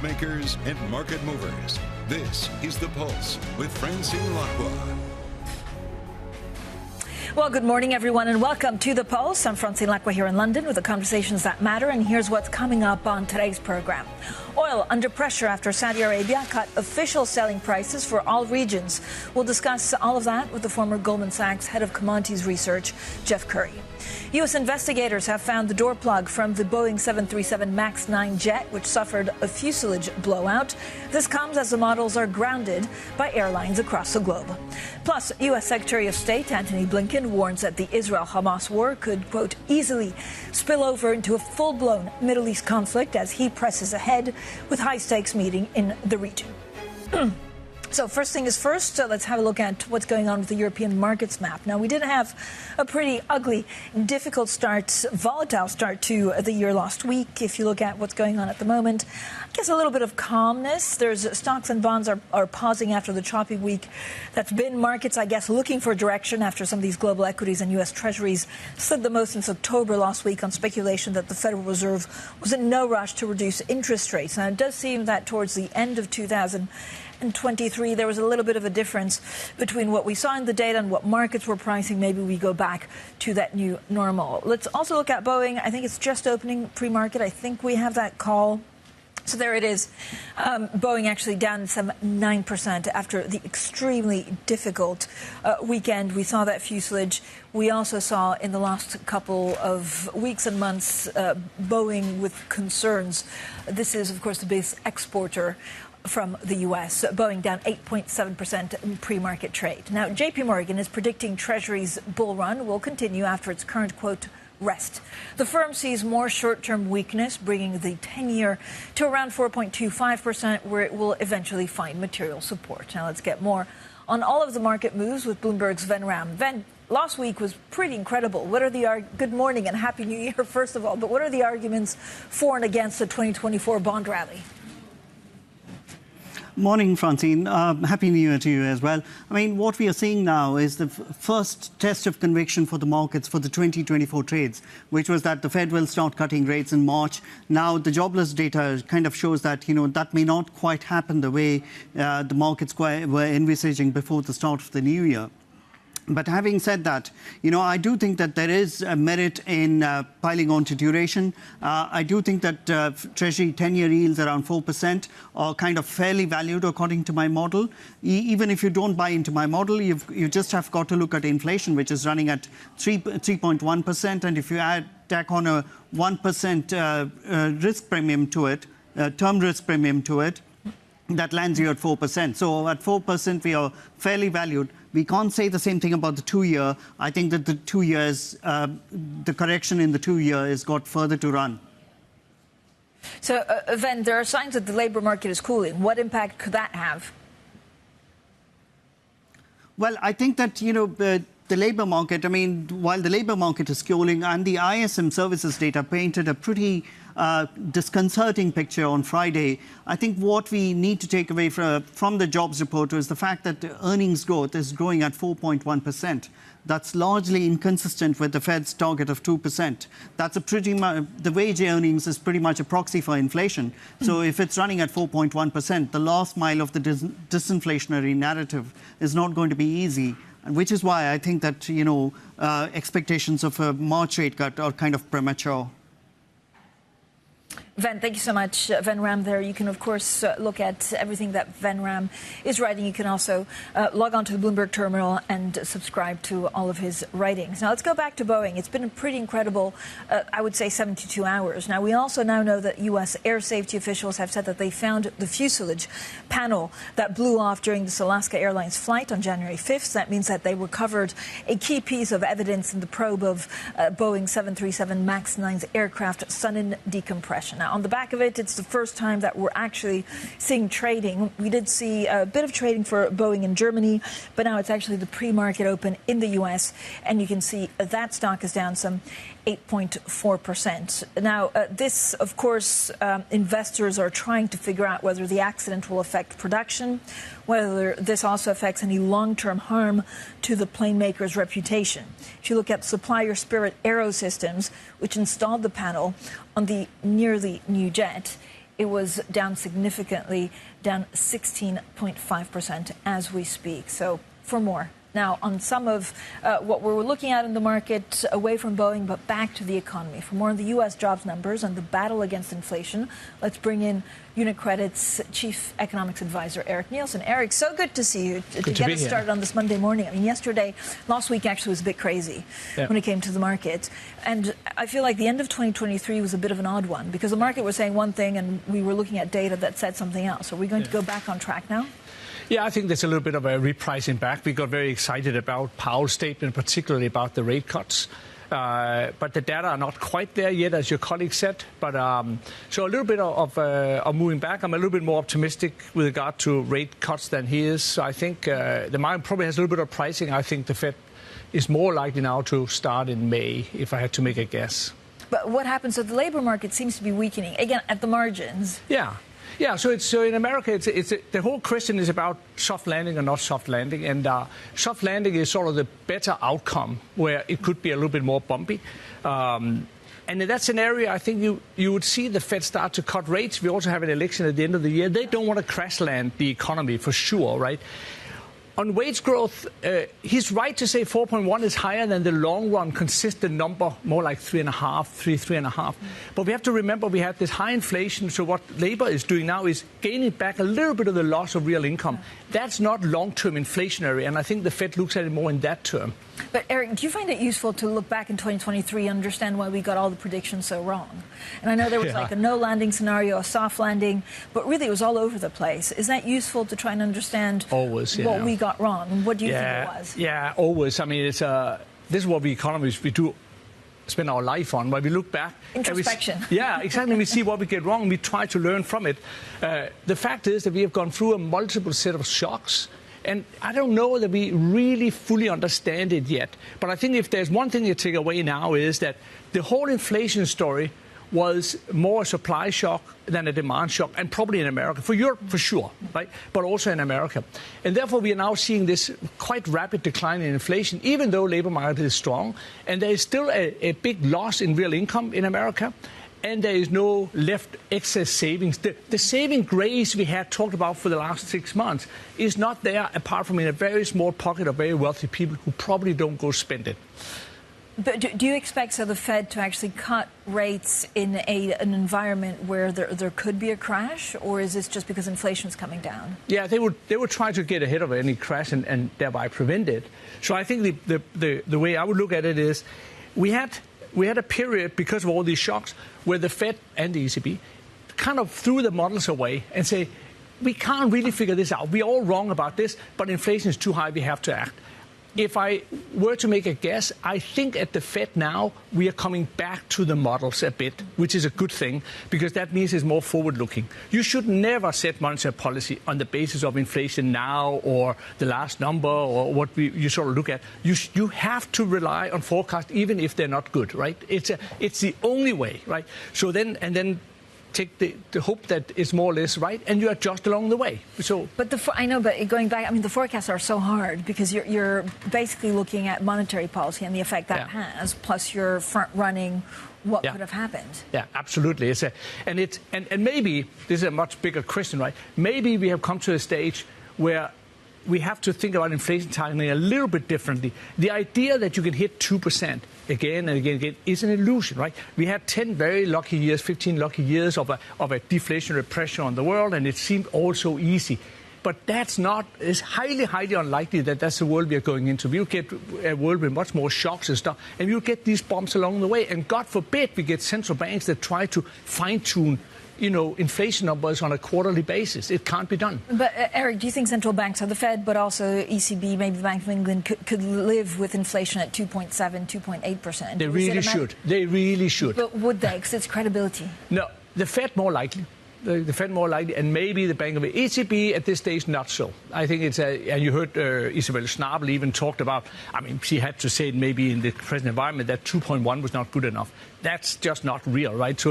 makers and market movers. This is The Pulse with Francine Lacqua. Well, good morning, everyone, and welcome to The Pulse. I'm Francine Lacqua here in London with the conversations that matter, and here's what's coming up on today's program. Oil under pressure after Saudi Arabia cut official selling prices for all regions. We'll discuss all of that with the former Goldman Sachs head of commodities research, Jeff Currie. U.S. investigators have found the door plug from the Boeing 737 MAX 9 jet, which suffered a fuselage blowout. This comes as the models are grounded by airlines across the globe. Plus, U.S. Secretary of State Antony Blinken warns that the Israel-Hamas war could, quote, easily spill over into a full-blown Middle East conflict as he presses ahead with high-stakes meeting in the region. So first thing is first, let's have a look at what's going on with the European markets map. Now, we did have a pretty ugly, difficult start, volatile start to the year last week. If you look at what's going on at the moment, I guess a little bit of calmness. There's stocks and bonds are pausing after the choppy week that's been. Markets, I guess, looking for direction after some of these global equities and U.S. Treasuries slid the most since October last week on speculation that the Federal Reserve was in no rush to reduce interest rates. Now, it does seem that towards the end of 2023, there was a little bit of a difference between what we saw in the data and what markets were pricing. Maybe we go back to that new normal. Let's also look at Boeing. I think it's just opening pre-market. I think we have that call. So there it is. Boeing actually down some 9% after the extremely difficult weekend. We saw that fuselage. We also saw in the last couple of weeks and months Boeing with concerns. This is, of course, the biggest exporter from the U.S. Boeing down 8.7% in pre-market trade. Now, J.P. Morgan is predicting Treasury's bull run will continue after its current, quote, rest. The firm sees more short-term weakness, bringing the 10-year to around 4.25%, where it will eventually find material support. Now, let's get more on all of the market moves with Bloomberg's Ven Ram. Ven, last week was pretty incredible. What are the good morning and Happy New Year, first of all, but what are the arguments for and against the 2024 bond rally? Morning, Francine. Happy New Year to you as well. I mean, what we are seeing now is the first test of conviction for the markets for the 2024 trades, which was that the Fed will start cutting rates in March. Now, the jobless data kind of shows that, that may not quite happen the way the markets were envisaging before the start of the new year. But having said that, I do think that there is a merit in piling on to duration. I do think that Treasury 10-year yields around 4% are kind of fairly valued according to my model. Even if you don't buy into my model, you just have got to look at inflation, which is running at 3.1%. And if you tack on a 1% risk premium to it, term risk premium to it, that lands you at 4%. So at 4%, we are fairly valued. We can't say the same thing about the 2-year. I think that the 2 years, the correction in the 2-year has got further to run. So, Ven, there are signs that the labor market is cooling. What impact could that have? Well, I think that, the labor market, while the labor market is cooling and the ISM services data painted a pretty disconcerting picture on Friday, I think what we need to take away from the jobs report is the fact that the earnings growth is growing at 4.1%. That's largely inconsistent with the Fed's target of 2%. That's the wage earnings is pretty much a proxy for inflation. So if it's running at 4.1%, the last mile of the disinflationary narrative is not going to be easy. Which is why I think that, expectations of a March rate cut are kind of premature. Ven, thank you so much. Ven Ram there. You can, of course, look at everything that Ven Ram is writing. You can also log on to the Bloomberg terminal and subscribe to all of his writings. Now, let's go back to Boeing. It's been a pretty incredible, I would say, 72 hours. Now, we also now know that U.S. air safety officials have said that they found the fuselage panel that blew off during this Alaska Airlines flight on January 5th. That means that they recovered a key piece of evidence in the probe of Boeing 737 MAX 9's aircraft sudden decompression. Now, on the back of it, it's the first time that we're actually seeing trading. We did see a bit of trading for Boeing in Germany, but now it's actually the pre-market open in the U.S., and you can see that stock is down some 8.4%. Now, this, of course, investors are trying to figure out whether the accident will affect production, whether this also affects any long-term harm to the plane maker's reputation. If you look at supplier Spirit Aerosystems, which installed the panel on the nearly new jet, it was down significantly, down 16.5% as we speak. So for more. Now, on some of what we're looking at in the market, away from Boeing, but back to the economy. For more on the U.S. jobs numbers and the battle against inflation, let's bring in UniCredit's Chief Economics Advisor, Erik Nielsen. Erik, so good to see you. To get us started on this Monday morning. I mean, last week actually was a bit crazy when it came to the market. And I feel like the end of 2023 was a bit of an odd one because the market was saying one thing and we were looking at data that said something else. Are we going to go back on track now? Yeah, I think there's a little bit of a repricing back. We got very excited about Powell's statement, particularly about the rate cuts. But the data are not quite there yet, as your colleague said. But so a little bit of moving back. I'm a little bit more optimistic with regard to rate cuts than he is. So I think the market probably has a little bit of pricing. I think the Fed is more likely now to start in May, if I had to make a guess. But what happens? So the labor market seems to be weakening, again, at the margins. Yeah, so in America, the whole question is about soft landing or not soft landing, and soft landing is sort of the better outcome where it could be a little bit more bumpy. And in that scenario, I think you would see the Fed start to cut rates. We also have an election at the end of the year. They don't want to crash land the economy for sure, right? On wage growth, he's right to say 4.1 is higher than the long-run consistent number, more like 3.5. But we have to remember we had this high inflation, so what labor is doing now is gaining back a little bit of the loss of real income. That's not long-term inflationary, and I think the Fed looks at it more in that term. But, Erik, do you find it useful to look back in 2023 and understand why we got all the predictions so wrong? And I know there was like a no landing scenario, a soft landing, but really it was all over the place. Is that useful to try and understand what we got wrong? And what do you think it was? Yeah, always. I mean, this is what we economists, we do spend our life on, where we look back. Introspection. Yeah, exactly. We see what we get wrong and we try to learn from it. The fact is that we have gone through a multiple set of shocks. And I don't know that we really fully understand it yet. But I think if there's one thing you take away now is that the whole inflation story was more a supply shock than a demand shock, and probably in America, for Europe for sure, right? But also in America. And therefore we are now seeing this quite rapid decline in inflation, even though labor market is strong. And there is still a big loss in real income in America. And there is no left excess savings. The saving grace we had talked about for the last 6 months is not there, apart from in a very small pocket of very wealthy people who probably don't go spend it. But do you expect the Fed to actually cut rates in an environment where there could be a crash, or is this just because inflation is coming down? Yeah, they would try to get ahead of any crash and thereby prevent it. So I think the way I would look at it is we had a period, because of all these shocks, where the Fed and the ECB kind of threw the models away and say, we can't really figure this out. We're all wrong about this, but inflation is too high, we have to act. If I were to make a guess, I think at the Fed now we are coming back to the models a bit, which is a good thing, because that means it's more forward-looking. You should never set monetary policy on the basis of inflation now or the last number or what you sort of look at. You have to rely on forecasts, even if they're not good, right? It's the only way, right? So then take the hope that it's more or less right, and you adjust along the way. So, but I know, but going back, I mean, the forecasts are so hard because you're basically looking at monetary policy and the effect that has, plus you're front running what could have happened. Yeah, absolutely. And maybe this is a much bigger question, right? Maybe we have come to a stage where we have to think about inflation targeting a little bit differently. The idea that you can hit 2% again and again is an illusion, right? We had 10 very lucky years, 15 lucky years of a deflationary pressure on the world, and it seemed all so easy. But it's highly, highly unlikely that that's the world we are going into. We'll get a world with much more shocks and stuff, and you'll get these bumps along the way. And God forbid we get central banks that try to fine-tune inflation numbers on a quarterly basis. It can't be done. But, Erik, do you think central banks, so the Fed, but also ECB, maybe the Bank of England, could live with inflation at 2.7%, 2.8%? They really should. They really should. But would they? Because it's credibility. No, the Fed more likely. The Fed more likely, and maybe the Bank of ECB at this stage not so. I think it's and you heard Isabel Schnabel even talked about, I mean, she had to say it maybe in the present environment that 2.1 was not good enough. That's just not real, right?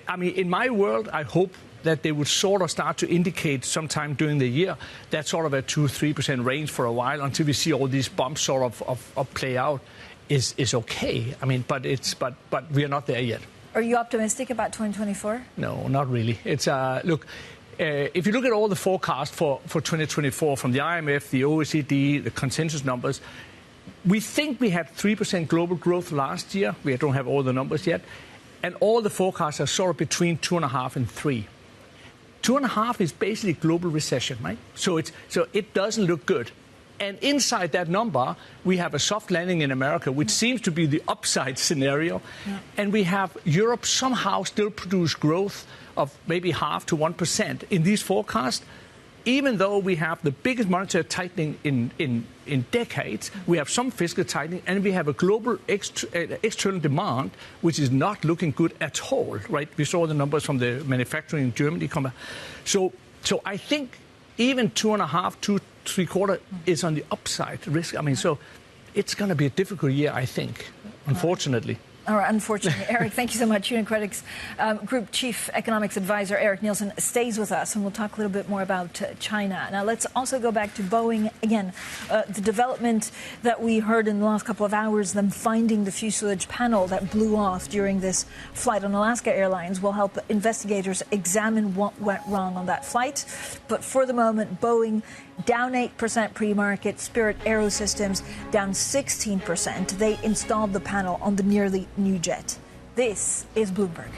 I mean, in my world, I hope that they would sort of start to indicate sometime during the year that sort of a 2-3% range for a while until we see all these bumps sort of play out is okay. I mean, but we are not there yet. Are you optimistic about 2024? No, not really. It's look. If you look at all the forecasts for 2024 from the IMF, the OECD, the consensus numbers, we think we had 3% global growth last year. We don't have all the numbers yet. And all the forecasts are sort of between 2.5 and 3. 2.5 is basically global recession, right? So it doesn't look good. And inside that number, we have a soft landing in America, which seems to be the upside scenario. Yeah. And we have Europe somehow still produce growth of maybe 0.5 to 1% in these forecasts. Even though we have the biggest monetary tightening in decades, we have some fiscal tightening, and we have a global external demand, which is not looking good at all, right? We saw the numbers from the manufacturing in Germany. So I think even 2.5, 2.75 is on the upside risk. I mean, so it's going to be a difficult year, I think, unfortunately. All right, unfortunately. Erik, thank you so much. UniCredit's Group Chief Economics Advisor, Erik Nielsen, stays with us, and we'll talk a little bit more about China. Now, let's also go back to Boeing again. The development that we heard in the last couple of hours, them finding the fuselage panel that blew off during this flight on Alaska Airlines, will help investigators examine what went wrong on that flight. But for the moment, Boeing down 8% pre-market, Spirit Aerosystems down 16%. They installed the panel on the nearly new jet. This is Bloomberg.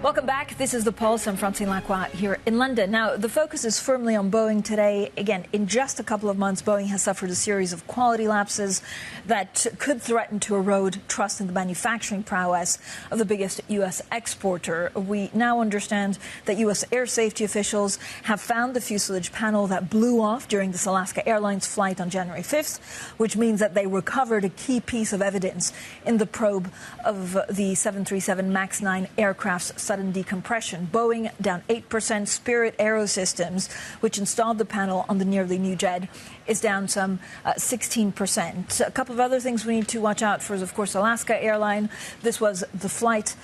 Welcome back. This is The Pulse. I'm Francine Lacqua here in London. Now, the focus is firmly on Boeing today. Again, in just a couple of months, Boeing has suffered a series of quality lapses that could threaten to erode trust in the manufacturing prowess of the biggest U.S. exporter. We now understand that U.S. air safety officials have found the fuselage panel that blew off during this Alaska Airlines flight on January 5th, which means that they recovered a key piece of evidence in the probe of the 737 MAX 9 aircraft's sudden decompression. Boeing down 8%. Spirit Aerosystems, which installed the panel on the nearly new jet, is down some 16%. A couple of other things we need to watch out for is, of course, Alaska Airlines. This was the flight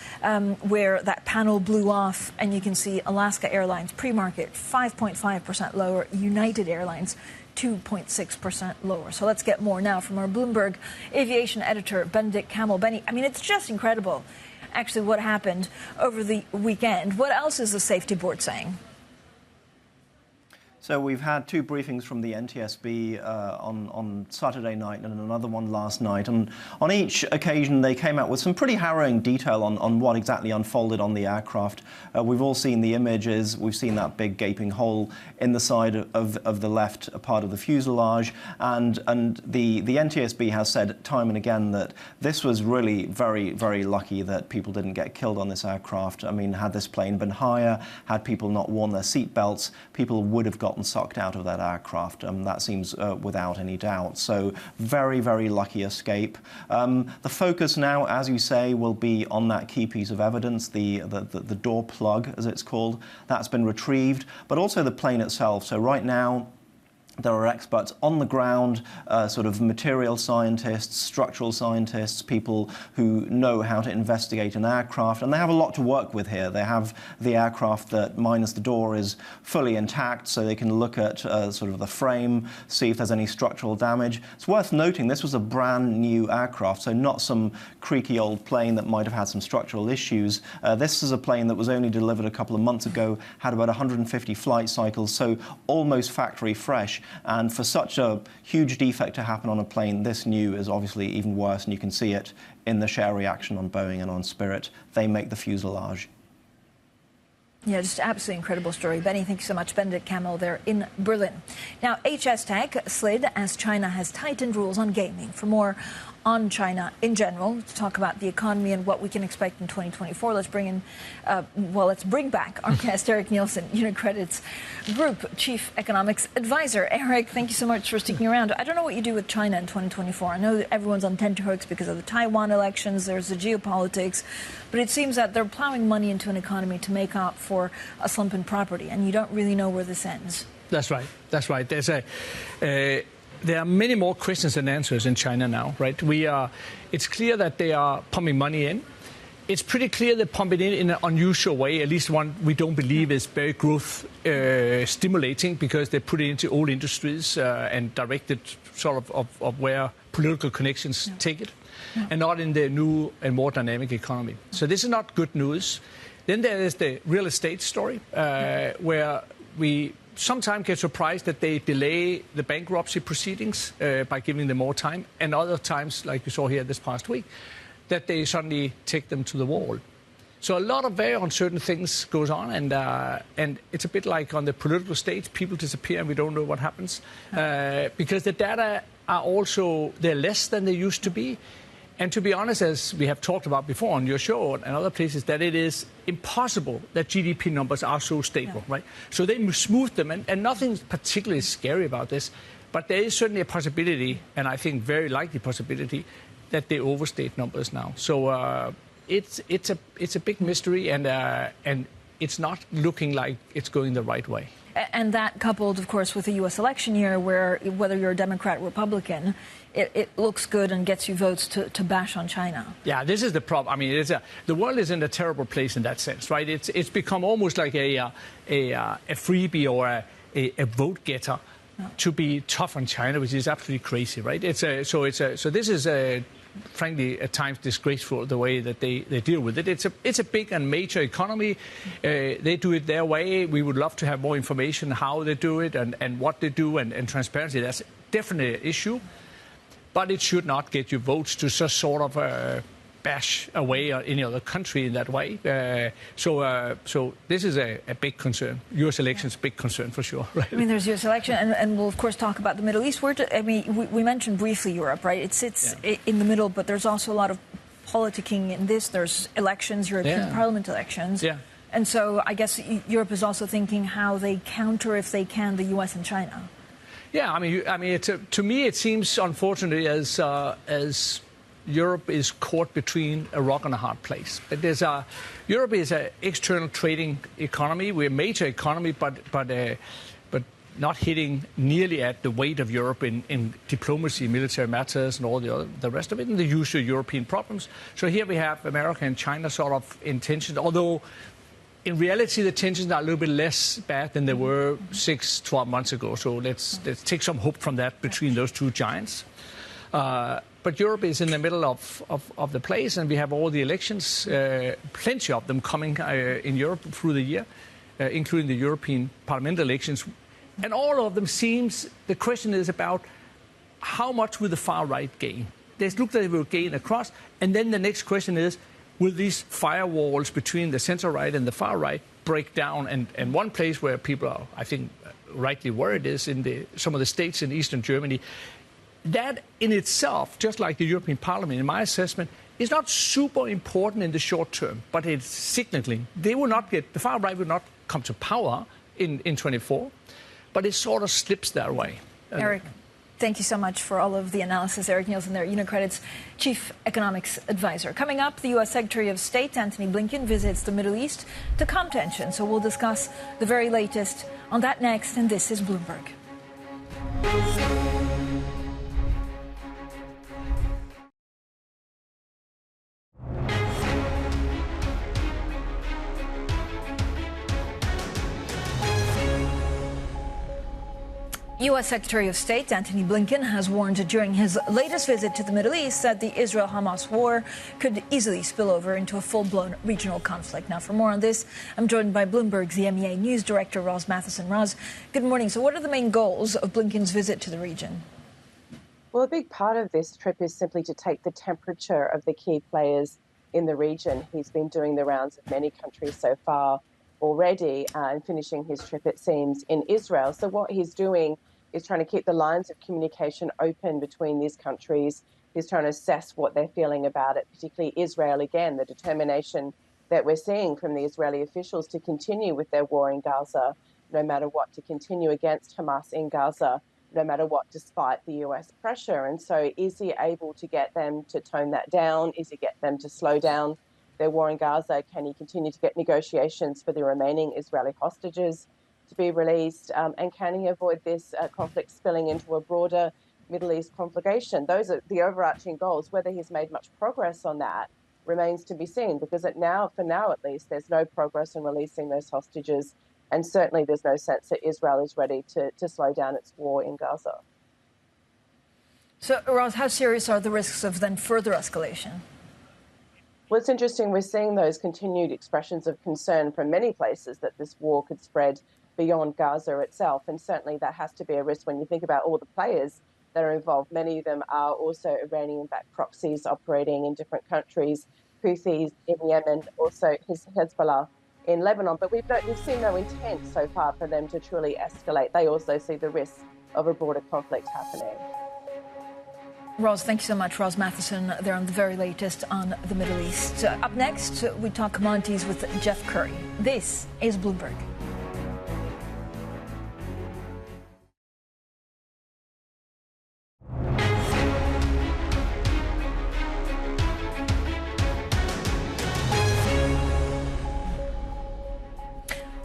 where that panel blew off, and you can see Alaska Airlines pre-market 5.5% lower, United Airlines 2.6% lower. So let's get more now from our Bloomberg aviation editor, Benedict Camel. Benny, I mean, it's just incredible, actually, what happened over the weekend. What else is the safety board saying? So we've had two briefings from the NTSB on Saturday night and another one last night. And on each occasion, they came out with some pretty harrowing detail on what exactly unfolded on the aircraft. We've all seen the images. We've seen that big gaping hole in the side of the left part of the fuselage. And the NTSB has said time and again that this was really very, very lucky that people didn't get killed on this aircraft. I mean, had this plane been higher, had people not worn their seat belts, people would have gotten sucked out of that aircraft. That seems without any doubt. So very, very lucky escape. The focus now, as you say, will be on that key piece of evidence, the door plug, as it's called. That's been retrieved, but also the plane itself. So right now, there are experts on the ground, sort of material scientists, structural scientists, people who know how to investigate an aircraft, and they have a lot to work with here. They have the aircraft that, minus the door, is fully intact, so they can look at sort of the frame, see if there's any structural damage. It's worth noting this was a brand new aircraft, so not some creaky old plane that might have had some structural issues. This is a plane that was only delivered a couple of months ago, had about 150 flight cycles, so almost factory fresh. And for such a huge defect to happen on a plane this new is obviously even worse, and you can see it in the share reaction on Boeing and on Spirit. They make the fuselage. Yeah, just absolutely incredible story. Benny, thank you so much. Benedict Camel there in Berlin. Now, HS Tech slid as China has tightened rules on gaming. For more on China in general, to talk about the economy and what we can expect in 2024, let's bring back our guest, Erik Nielsen, UniCredit's Group Chief Economics Advisor. Erik, thank you so much for sticking around. I don't know what you do with China in 2024. I know that everyone's on tenterhooks because of the Taiwan elections, there's the geopolitics, but it seems that they're plowing money into an economy to make up for a slump in property, and you don't really know where this ends. That's right. That's right. There's there are many more questions than answers in China now, right? It's clear that they are pumping money in. It's pretty clear they're pumping in an unusual way, at least one we don't believe is very growth stimulating, because they put it into old industries and directed sort of where political connections take it, and not in the new and more dynamic economy. So this is not good news. Then there is the real estate story, where we sometimes get surprised that they delay the bankruptcy proceedings by giving them more time, and other times, like we saw here this past week, that they suddenly take them to the wall. So a lot of very uncertain things goes on, and it's a bit like on the political stage, people disappear and we don't know what happens, because the data are also, they're less than they used to be. And to be honest, as we have talked about before on your show and other places, that it is impossible that GDP numbers are so stable, right? So they smooth them, and nothing particularly scary about this, but there is certainly a possibility, and I think very likely possibility, that they overstate numbers now. So it's a big mystery, and it's not looking like it's going the right way. And that coupled, of course, with the U.S. election year, where whether you're a Democrat or Republican, it looks good and gets you votes to bash on China. Yeah, this is the problem. I mean, the world is in a terrible place in that sense, right? It's become almost like a freebie or a vote getter to be tough on China, which is absolutely crazy, right? So this is frankly, at times disgraceful the way that they deal with it. It's a big and major economy. They do it their way. We would love to have more information how they do it and what they do and transparency. That's definitely an issue. But it should not get you votes to just sort of bash away any other country in that way. So this is a big concern. U.S. elections, big concern for sure. Right? I mean, there's U.S. election, and we'll, of course, talk about the Middle East. We mentioned briefly Europe, right? It sits in the middle, but there's also a lot of politicking in this. There's elections, European Parliament elections. Yeah. And so I guess Europe is also thinking how they counter, if they can, the U.S. and China. Yeah, I mean, to me, it seems, unfortunately, as Europe is caught between a rock and a hard place. Europe is an external trading economy. We're a major economy, but not hitting nearly at the weight of Europe in diplomacy, military matters, and all the rest of it, and the usual European problems. So here we have America and China sort of in tension, although in reality the tensions are a little bit less bad than they were 6-12 months ago. So let's take some hope from that between those two giants. But Europe is in the middle of the place, and we have all the elections, plenty of them coming in Europe through the year, including the European Parliament elections. And all of them the question is about how much will the far right gain? They look like they will gain across, and then the next question is, will these firewalls between the center right and the far right break down? And one place where people are, I think, rightly worried is in some of the states in eastern Germany. That in itself, just like the European Parliament, in my assessment, is not super important in the short term, but it's signaling. The far right will not come to power in 24, but it sort of slips that way. Erik, thank you so much for all of the analysis. Erik Nielsen there, UniCredit's Chief Economics Advisor. Coming up, the U.S. Secretary of State, Antony Blinken, visits the Middle East to calm tension. So we'll discuss the very latest on that next, and this is Bloomberg. U.S. Secretary of State Antony Blinken has warned during his latest visit to the Middle East that the Israel-Hamas war could easily spill over into a full-blown regional conflict. Now, for more on this, I'm joined by Bloomberg's EMEA News Director, Roz Matheson. Roz, good morning. So what are the main goals of Blinken's visit to the region? Well, a big part of this trip is simply to take the temperature of the key players in the region. He's been doing the rounds of many countries so far already and finishing his trip, it seems, in Israel. So what he's doing is trying to keep the lines of communication open between these countries. He's trying to assess what they're feeling about it, particularly Israel. Again, the determination that we're seeing from the Israeli officials to continue with their war in Gaza, no matter what, to continue against Hamas in Gaza, no matter what, despite the US pressure. And so is he able to get them to tone that down? Is he get them to slow down their war in Gaza? Can he continue to get negotiations for the remaining Israeli hostages to be released? And can he avoid this conflict spilling into a broader Middle East conflagration. Those are the overarching goals. Whether he's made much progress on that remains to be seen, because for now at least, there's no progress in releasing those hostages, and certainly there's no sense that Israel is ready to slow down its war in Gaza. So, Roz, how serious are the risks of then further escalation? Well, it's interesting. We're seeing those continued expressions of concern from many places that this war could spread beyond Gaza itself. And certainly that has to be a risk when you think about all the players that are involved. Many of them are also Iranian-backed proxies operating in different countries, Houthis in Yemen, also Hezbollah in Lebanon. But we've seen no intent so far for them to truly escalate. They also see the risk of a broader conflict happening. Roz, thank you so much. Roz Matheson there on the very latest on the Middle East. Up next, we talk commodities with Jeff Currie. This is Bloomberg.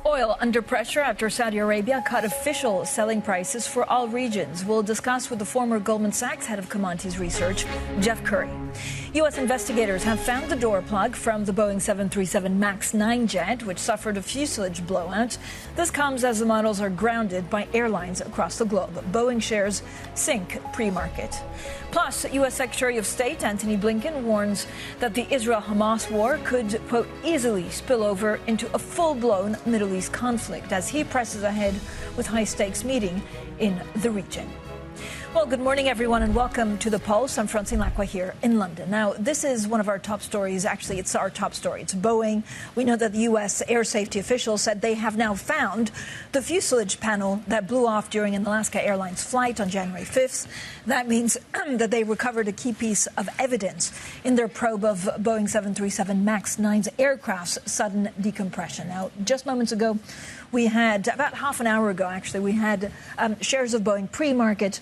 Oil under pressure after Saudi Arabia cut official selling prices for all regions. We'll discuss with the former Goldman Sachs head of commodities research, Jeff Currie. U.S. investigators have found the door plug from the Boeing 737 MAX 9 jet, which suffered a fuselage blowout. This comes as the models are grounded by airlines across the globe. Boeing shares sink pre-market. Plus, U.S. Secretary of State Antony Blinken warns that the Israel-Hamas war could, quote, easily spill over into a full-blown Middle East conflict as he presses ahead with high-stakes meeting in the region. Well, good morning, everyone, and welcome to The Pulse. I'm Francine Lacqua here in London. Now, this is one of our top stories. Actually, it's our top story. It's Boeing. We know that the U.S. air safety officials said they have now found the fuselage panel that blew off during an Alaska Airlines flight on January 5th. That means that they recovered a key piece of evidence in their probe of Boeing 737 MAX 9's aircraft's sudden decompression. Now, just moments ago, we had, about half an hour ago, actually, we had shares of Boeing pre-market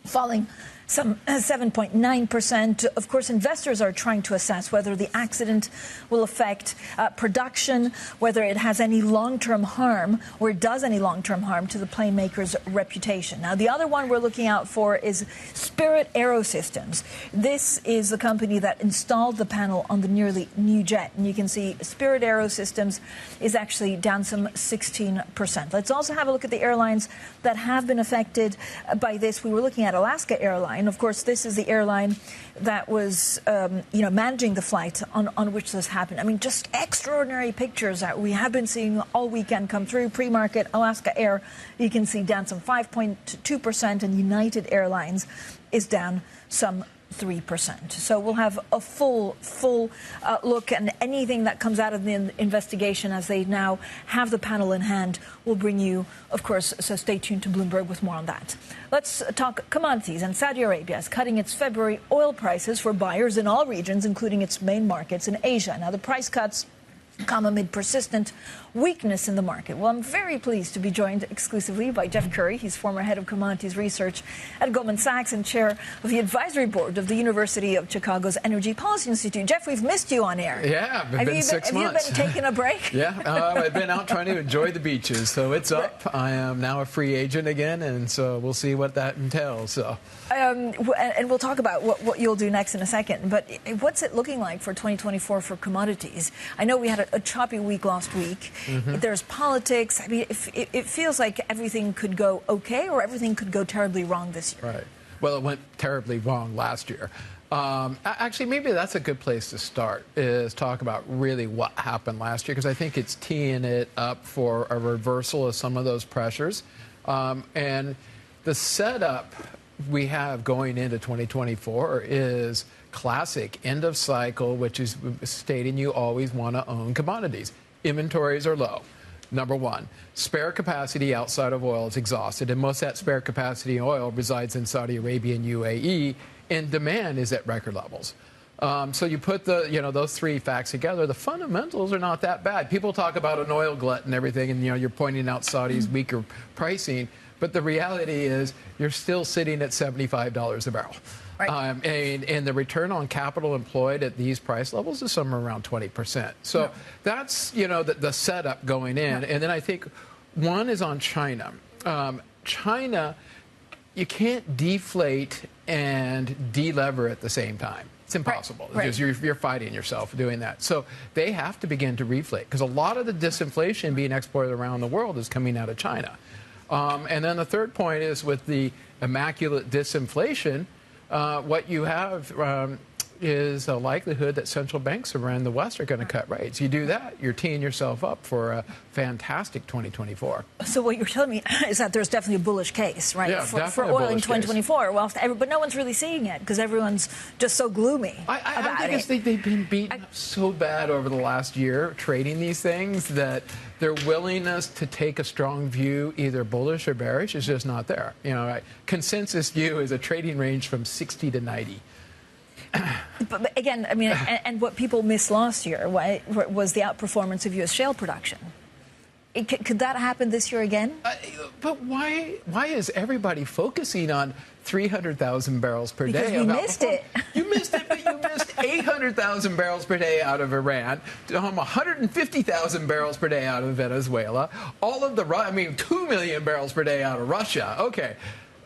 falling some 7.9%. Of course, investors are trying to assess whether the accident will affect production, whether it has any long-term harm or it does any long-term harm to the plane maker's reputation. Now, the other one we're looking out for is Spirit AeroSystems. This is the company that installed the panel on the nearly new jet. And you can see Spirit AeroSystems is actually down some 16%. Let's also have a look at the airlines that have been affected by this. We were looking at Alaska Airlines. Of course, this is the airline that was, managing the flight on which this happened. I mean, just extraordinary pictures that we have been seeing all weekend come through. Pre-market, Alaska Air, you can see down some 5.2%, and United Airlines is down some 3%. So we'll have a full look, and anything that comes out of the investigation as they now have the panel in hand will bring you, of course, so stay tuned to Bloomberg with more on that. Let's talk commodities. And Saudi Arabia is cutting its February oil prices for buyers in all regions, including its main markets in Asia. Now, the price cuts come amid persistent weakness in the market. Well, I'm very pleased to be joined exclusively by Jeff Currie. He's former head of commodities research at Goldman Sachs and chair of the advisory board of the University of Chicago's Energy Policy Institute. Jeff, we've missed you on air. Yeah, it's been 6 months. Have you been taking a break? Yeah, I've been out trying to enjoy the beaches, so it's up. I am now a free agent again, and so we'll see what that entails. So, and we'll talk about what you'll do next in a second. But what's it looking like for 2024 for commodities? I know we had a choppy week last week. Mm-hmm. There's politics. I mean, it feels like everything could go okay or everything could go terribly wrong this year. Right. Well, it went terribly wrong last year. Actually, maybe that's a good place to start, is talk about really what happened last year, because I think it's teeing it up for a reversal of some of those pressures. And the setup we have going into 2024 is classic end of cycle, which is stating you always want to own commodities. Inventories are low. Number one, spare capacity outside of oil is exhausted, and most of that spare capacity in oil resides in Saudi Arabia and UAE, and demand is at record levels. So you put those three facts together, the fundamentals are not that bad. People talk about an oil glut and everything, and you're pointing out Saudi's weaker pricing, but the reality is you're still sitting at $75 a barrel. Right. And the return on capital employed at these price levels is somewhere around 20%. So that's, the setup going in. And then I think one is on China. China, you can't deflate and delever at the same time. It's impossible because you're fighting yourself doing that. So they have to begin to reflate because a lot of the disinflation being exported around the world is coming out of China. And then the third point is with the immaculate disinflation, what you have is a likelihood that central banks around the West are going to cut rates. You do that, you're teeing yourself up for a fantastic 2024. So what you're telling me is that there's definitely a bullish case, right, Yeah, for oil in 2024. Well, but no one's really seeing it because everyone's just so gloomy I think it's they've been beaten up so bad over the last year trading these things that their willingness to take a strong view, either bullish or bearish, is just not there. You know, consensus view is a trading range from 60 to 90. But again, I mean, and what people missed last year was the outperformance of U.S. shale production. Could that happen this year again? But why is everybody focusing on 300,000 barrels per day? Because we missed it. You missed it, but you missed 800,000 barrels per day out of Iran, 150,000 barrels per day out of Venezuela, 2 million barrels per day out of Russia. Okay.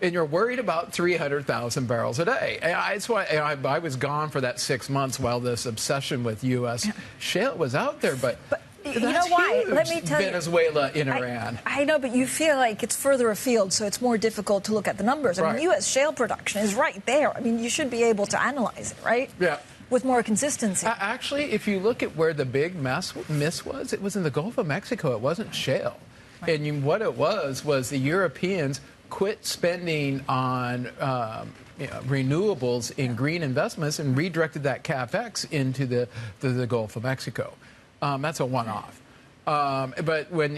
And you're worried about 300,000 barrels a day. That's why I was gone for that 6 months while this obsession with U.S. shale was out there. But you know why? Huge. Let me tell Venezuela in Iran. I know, but you feel like it's further afield, so it's more difficult to look at the numbers. I mean, U.S. shale production is right there. I mean, you should be able to analyze it, right? Yeah. With more consistency. Actually, if you look at where the big miss was, it was in the Gulf of Mexico. It wasn't shale. Right. And what it was the Europeans quit spending on renewables in green investments and redirected that CapEx into the Gulf of Mexico. That's a one-off. But when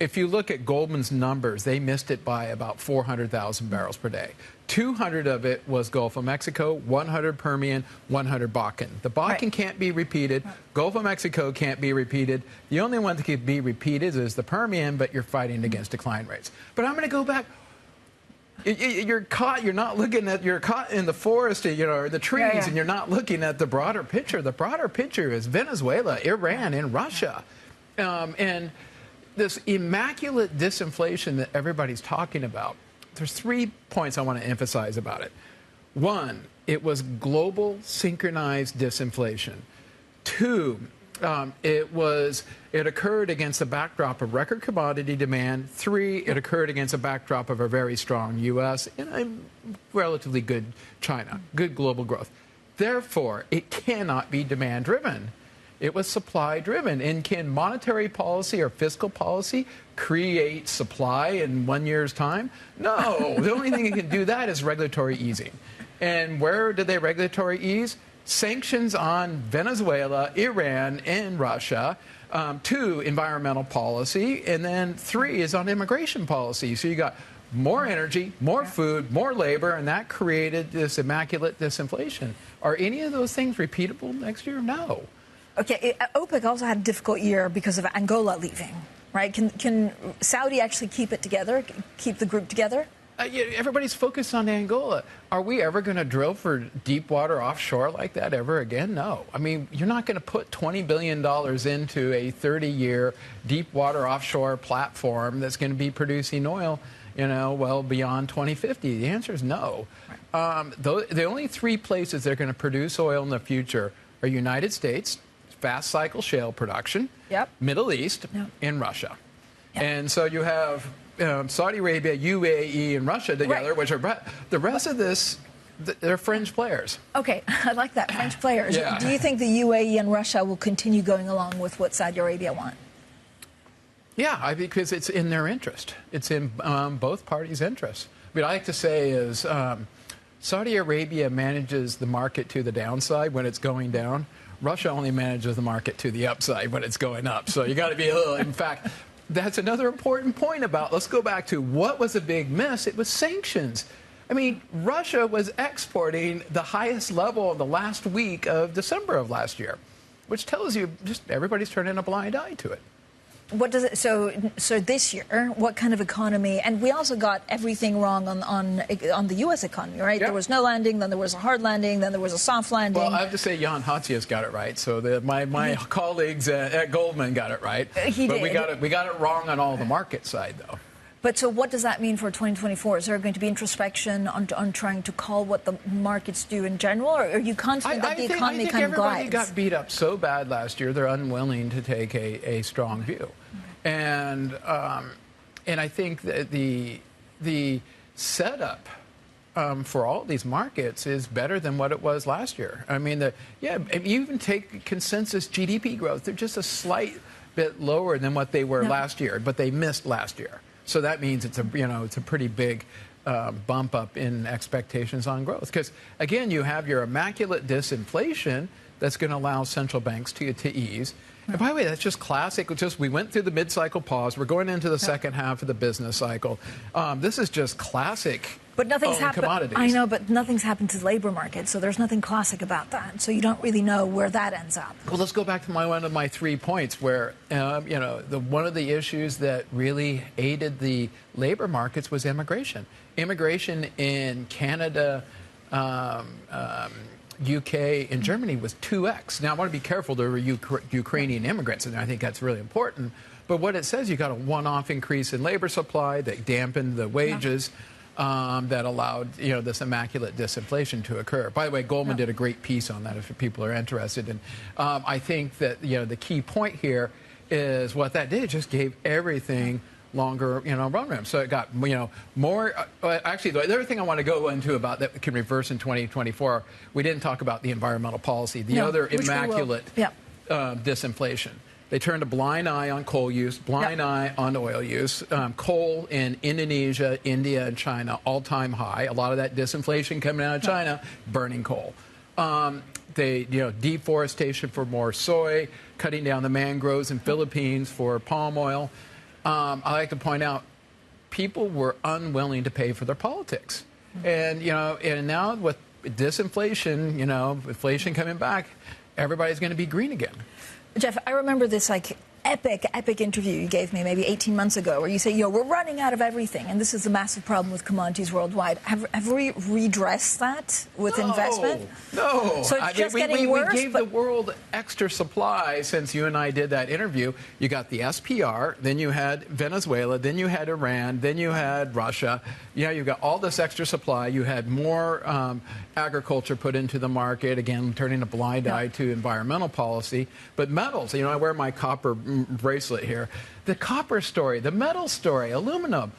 if you look at Goldman's numbers, they missed it by about 400,000 barrels per day. 200 of it was Gulf of Mexico, 100 Permian, 100 Bakken. The Bakken can't be repeated. Gulf of Mexico can't be repeated. The only one that can be repeated is the Permian, but you're fighting against decline rates. But I'm going to go back. You're caught. You're not looking at. You're caught in the forest, or the trees, and you're not looking at the broader picture. The broader picture is Venezuela, Iran, and Russia, and this immaculate disinflation that everybody's talking about. There's 3 points I want to emphasize about it. One, it was global synchronized disinflation. 2, it occurred against a backdrop of record commodity demand. 3, it occurred against a backdrop of a very strong U.S. and a relatively good China, good global growth. Therefore, it cannot be demand-driven. It was supply-driven. And can monetary policy or fiscal policy create supply in 1 year's time? No. The only thing that can do that is regulatory easing. And where did they regulatory ease? Sanctions on Venezuela, Iran, and Russia. 2, environmental policy. And then 3 is on immigration policy. So you got more energy, more food, more labor, and that created this immaculate disinflation. Are any of those things repeatable next year? No. Okay, OPEC also had a difficult year because of Angola leaving, right? Can Saudi actually keep it together, keep the group together? Everybody's focused on Angola. Are we ever going to drill for deep water offshore like that ever again? No. I mean, you're not going to put $20 billion into a 30-year deep water offshore platform that's going to be producing oil, well beyond 2050. The answer is no. The only 3 places that are going to produce oil in the future are United States, fast cycle shale production, Middle East, and Russia. And so you have Saudi Arabia, UAE, and Russia together, which are the rest of this. They're fringe players. Okay, I like that, fringe players. Yeah. Do you think the UAE and Russia will continue going along with what Saudi Arabia want? Yeah, because it's in their interest. It's in both parties' interests. What I like to say is Saudi Arabia manages the market to the downside when it's going down. Russia only manages the market to the upside when it's going up. So you got to be a little. In fact, that's another important point about. Let's go back to what was a big miss. It was sanctions. I mean, Russia was exporting the highest level in the last week of December of last year, which tells you just everybody's turning a blind eye to it. What does it? So this year, what kind of economy? And we also got everything wrong on the U.S. economy, right? Yep. There was no landing, then there was a hard landing, then there was a soft landing. Well, I have to say Jan Hatzius got it right. So my colleagues at Goldman got it right. He did. We got it wrong on all the market side, though. But so what does that mean for 2024? Is there going to be introspection on trying to call what the markets do in general, or are you confident that the economy kind of glides? I think everybody got beat up so bad last year, they're unwilling to take a strong view. And I think that the setup for all these markets is better than what it was last year. I mean, you even take consensus GDP growth, they're just a slight bit lower than what they were last year, but they missed last year. So that means it's a pretty big bump up in expectations on growth. Because again, you have your immaculate disinflation that's going to allow central banks to ease. And by the way, that's just classic. We went through the mid-cycle pause. We're going into the second half of the business cycle. This is just classic. But nothing's happened. Commodities. I know, but nothing's happened to the labor market, so there's nothing classic about that. So you don't really know where that ends up. Well, let's go back to one of my 3 points, where one of the issues that really aided the labor markets was immigration. Immigration in Canada, UK, and Germany was 2x. Now, I want to be careful. There were Ukrainian immigrants, and I think that's really important. But what it says, you got a one-off increase in labor supply that dampened the wages. That allowed this immaculate disinflation to occur. By the way, Goldman did a great piece on that if people are interested. And I think that the key point here is what that did just gave everything longer run room. So it got more. Actually, the other thing I want to go into about that can reverse in 2024. We didn't talk about the environmental policy. The other immaculate disinflation. They turned a blind eye on coal use, blind eye on oil use. Coal in Indonesia, India, and China, all-time high. A lot of that disinflation coming out of China, burning coal. Deforestation for more soy, cutting down the mangroves in Philippines for palm oil. I like to point out, people were unwilling to pay for their politics. And, and now with disinflation, inflation coming back, everybody's going to be green again. Jeff, I remember this epic interview you gave me maybe 18 months ago where you say, we're running out of everything, and this is a massive problem with commodities worldwide. Have we redressed that with investment? No. So it's just getting worse? We gave the world extra supply since you and I did that interview. You got the SPR, then you had Venezuela, then you had Iran, then you had Russia. You've got all this extra supply. You had more agriculture put into the market, again, turning a blind eye to environmental policy. But metals, I wear my copper bracelet here. The copper story, the metal story, aluminum,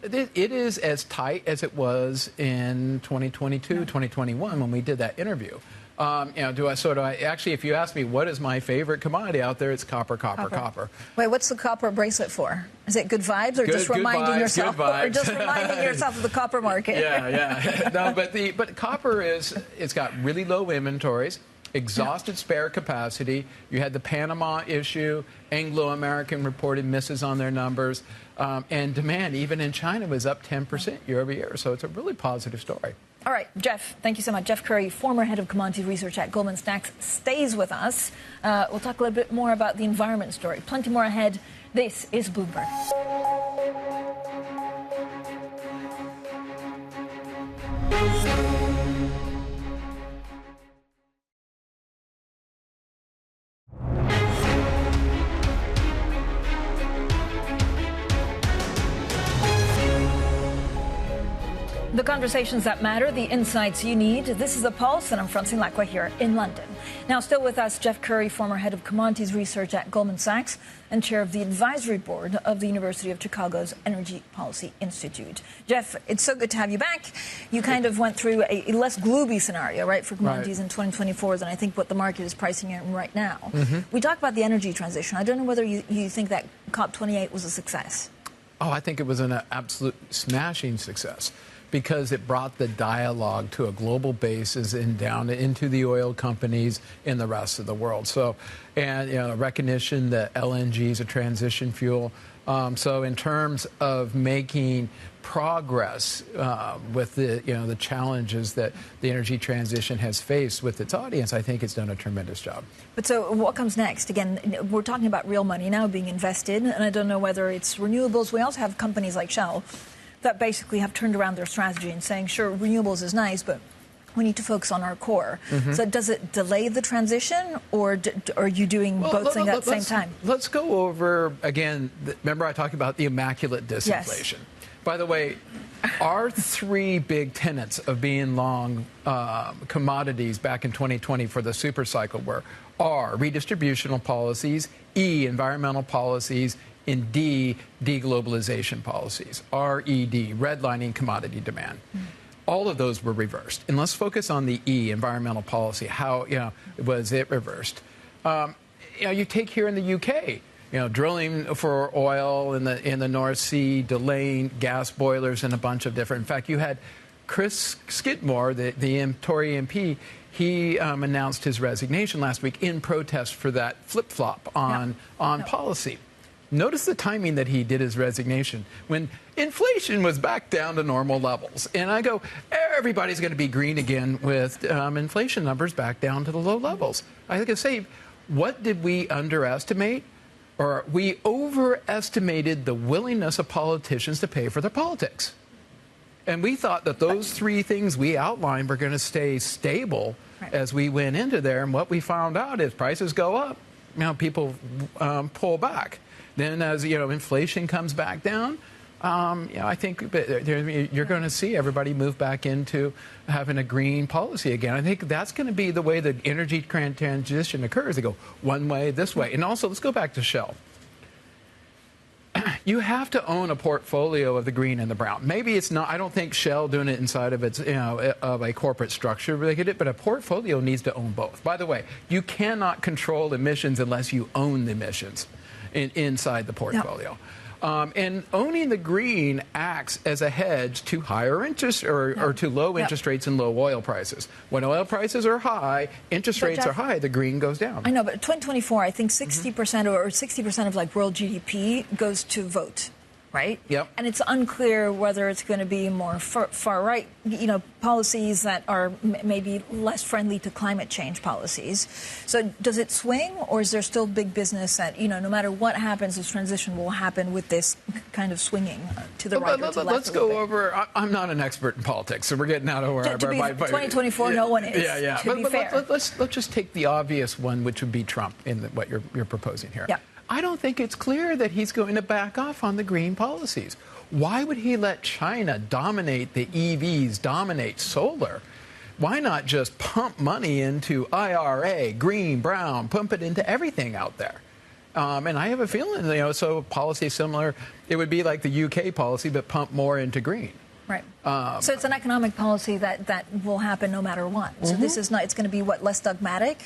it is as tight as it was in 2022, 2021 when we did that interview. Actually, if you ask me what is my favorite commodity out there, it's copper. Wait, what's the copper bracelet for? Is it good vibes, or just reminding yourself, or just reminding yourself of the copper market? Yeah. No, but copper it's got really low inventories, exhausted spare capacity. You had the Panama issue. Anglo-American reported misses on their numbers, and demand even in China was up 10% year over year. So it's a really positive story. All right, Jeff, thank you so much. Jeff Currie, former head of commodities research at Goldman Sachs, stays with us. We'll talk a little bit more about the environment story. Plenty more ahead. This is Bloomberg. The conversations that matter, the insights you need. This is The Pulse, and I'm Francine Lacqua here in London. Now, still with us, Jeff Currie, former head of commodities research at Goldman Sachs and chair of the advisory board of the University of Chicago's Energy Policy Institute. Jeff, it's so good to have you back. You kind of went through a less gloomy scenario, right, for commodities in 2024 than I think what the market is pricing in right now. We talked about the energy transition. I don't know whether you think that COP28 was a success. Oh, I think it was an absolute smashing success, because it brought the dialogue to a global basis and down into the oil companies in the rest of the world. So, and recognition that LNG is a transition fuel. So, in terms of making progress with the challenges that the energy transition has faced with its audience, I think it's done a tremendous job. But so, what comes next? Again, we're talking about real money now being invested, and I don't know whether it's renewables. We also have companies like Shell that basically have turned around their strategy and saying, sure, renewables is nice, but we need to focus on our core. So does it delay the transition, or are you doing both things at the same time? Let's go over, again, remember I talked about the immaculate disinflation. Yes. By the way, our three big tenets of being long commodities back in 2020 for the super cycle were R, redistributional policies, E, environmental policies, and D, deglobalization policies. RED, redlining commodity demand. All of those were reversed. And let's focus on the E, environmental policy. How was it reversed? You take here in the UK, drilling for oil in the North Sea, delaying gas boilers and a bunch of different. In fact, you had Chris Skidmore, the Tory MP. He announced his resignation last week in protest for that flip-flop on policy. Notice the timing that he did his resignation when inflation was back down to normal levels. And I go, everybody's going to be green again with inflation numbers back down to the low levels. I think I say, what did we underestimate? Or we overestimated the willingness of politicians to pay for their politics. And we thought that those three things we outlined were going to stay stable as we went into there. And what we found out is prices go up, people pull back. Then as inflation comes back down, I think you're going to see everybody move back into having a green policy again. I think that's going to be the way the energy transition occurs. They go one way, this way. And also, let's go back to Shell. You have to own a portfolio of the green and the brown. Maybe it's not. I don't think Shell doing it inside of its of a corporate structure related, but a portfolio needs to own both. By the way, you cannot control emissions unless you own the emissions inside the portfolio. Yep. And owning the green acts as a hedge to higher interest or to low interest rates and low oil prices. When oil prices are high, interest rates are high, the green goes down. I know, but 2024, I think 60% or 60% of world GDP goes to vote. Right? Yep. And it's unclear whether it's going to be more far right, policies that are maybe less friendly to climate change policies. So does it swing, or is there still big business that, no matter what happens, this transition will happen with this kind of swinging to the right or to the left? Let's go over. I'm not an expert in politics, so we're getting out of where. 2024, no one is. Yeah. But let's just take the obvious one, which would be Trump in what you're proposing here. Yeah. I don't think it's clear that he's going to back off on the green policies. Why would he let China dominate the EVs, dominate solar? Why not just pump money into IRA, green, brown, pump it into everything out there? And I have a feeling, so policy similar, it would be like the UK policy, but pump more into green. Right. So it's an economic policy that will happen no matter what. So this is not, it's going to be less dogmatic?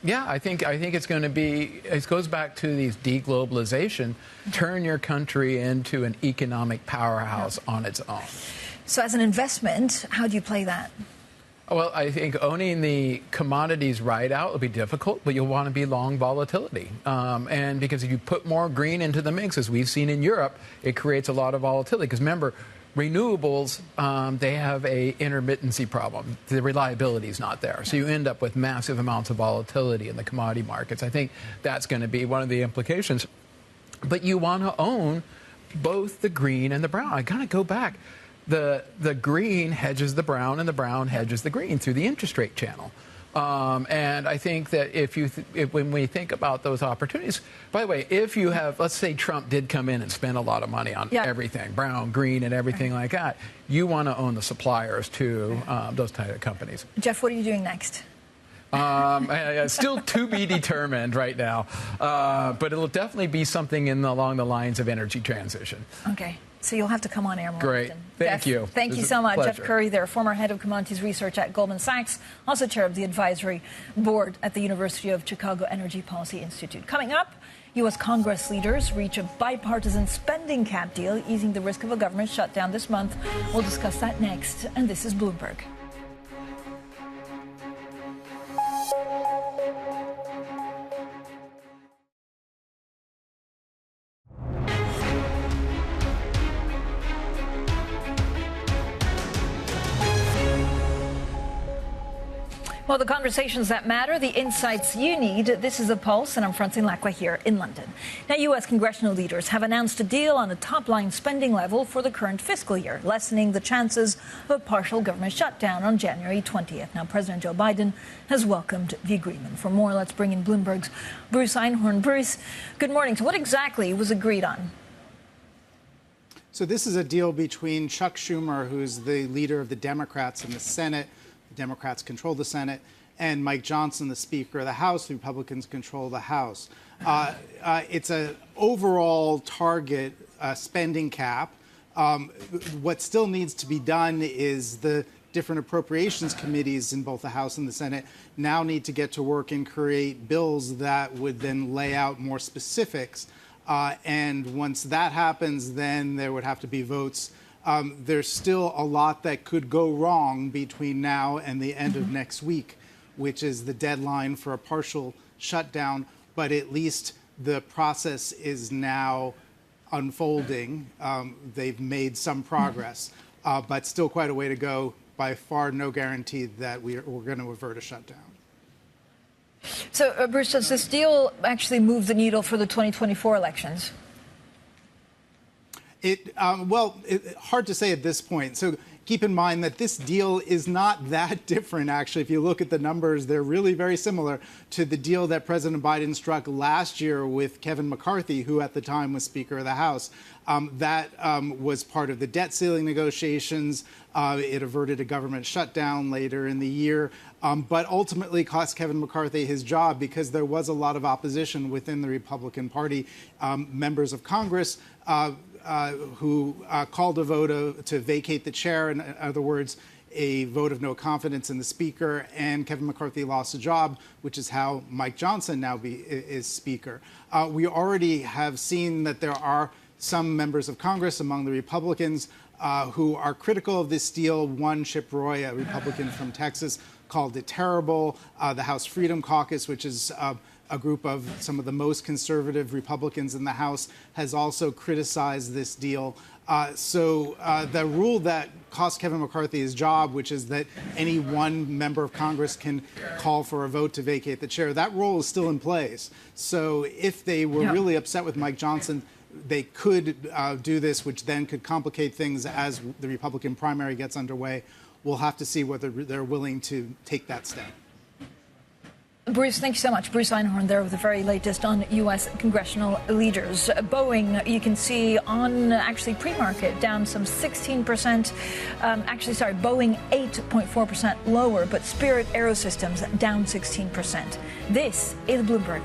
Yeah, I think it's going to be, it goes back to these deglobalization, turn your country into an economic powerhouse on its own. So as an investment, how do you play that? Well, I think owning the commodities right out will be difficult, but you'll want to be long volatility. And because if you put more green into the mix, as we've seen in Europe, it creates a lot of volatility. Because remember, renewables, they have a intermittency problem. The reliability is not there. So you end up with massive amounts of volatility in the commodity markets. I think that's going to be one of the implications. But you want to own both the green and the brown. I got to go back. The green hedges the brown, and the brown hedges the green through the interest rate channel. And I think that when we think about those opportunities, by the way, if you have, let's say Trump did come in and spend a lot of money on everything, brown, green, and everything like that, you want to own the suppliers to those type of companies. Jeff, what are you doing next? Still to be determined right now, but it'll definitely be something along the lines of energy transition. Okay. So you'll have to come on air more Great. often. Thank you. Thank you so much. Jeff Currie, there, former head of commodities research at Goldman Sachs, also chair of the advisory board at the University of Chicago Energy Policy Institute. Coming up, U.S. Congress leaders reach a bipartisan spending cap deal, easing the risk of a government shutdown this month. We'll discuss that next. And this is Bloomberg. Well, the conversations that matter, the insights you need. This is The Pulse, and I'm Francine Lacqua here in London. Now, U.S. congressional leaders have announced a deal on a top-line spending level for the current fiscal year, lessening the chances of a partial government shutdown on January 20th. Now, President Joe Biden has welcomed the agreement. For more, let's bring in Bloomberg's Bruce Einhorn. Bruce, good morning. So what exactly was agreed on? So this is a deal between Chuck Schumer, who's the leader of the Democrats in the Senate. The Democrats control the Senate, and Mike Johnson, the Speaker of the House. The Republicans control the House. It's an overall target spending cap. What still needs to be done is the different appropriations committees in both the House and the Senate now need to get to work and create bills that would then lay out more specifics. And once that happens, then there would have to be votes. There's still a lot that could go wrong between now and the end of next week, which is the deadline for a partial shutdown. But at least the process is now unfolding. They've made some progress, but still quite a way to go. By far, no guarantee that we're going to avert a shutdown. So, Bruce, does this deal actually move the needle for the 2024 elections? Hard to say at this point. So keep in mind that this deal is not that different, actually. If you look at the numbers, they're really very similar to the deal that President Biden struck last year with Kevin McCarthy, who at the time was Speaker of the House. That was part of the debt ceiling negotiations. It averted a government shutdown later in the year, but ultimately cost Kevin McCarthy his job because there was a lot of opposition within the Republican Party. Members of Congress who called a vote to vacate the chair, in other words, a vote of no confidence in the Speaker, and Kevin McCarthy lost a job, which is how Mike Johnson now is Speaker. We already have seen that there are some members of Congress among the Republicans who are critical of this deal. One, Chip Roy, a Republican from Texas, called it terrible. The House Freedom Caucus, which is a group of some of the most conservative Republicans in the House, has also criticized this deal. So the rule that cost Kevin McCarthy his job, which is that any one member of Congress can call for a vote to vacate the chair, that rule is still in place. So if they were really upset with Mike Johnson, they could do this, which then could complicate things as the Republican primary gets underway. We'll have to see whether they're willing to take that step. Bruce, thank you so much. Bruce Einhorn there with the very latest on U.S. congressional leaders. Boeing, you can see on actually pre-market down some 16%. Boeing 8.4% lower, but Spirit Aerosystems down 16%. This is Bloomberg.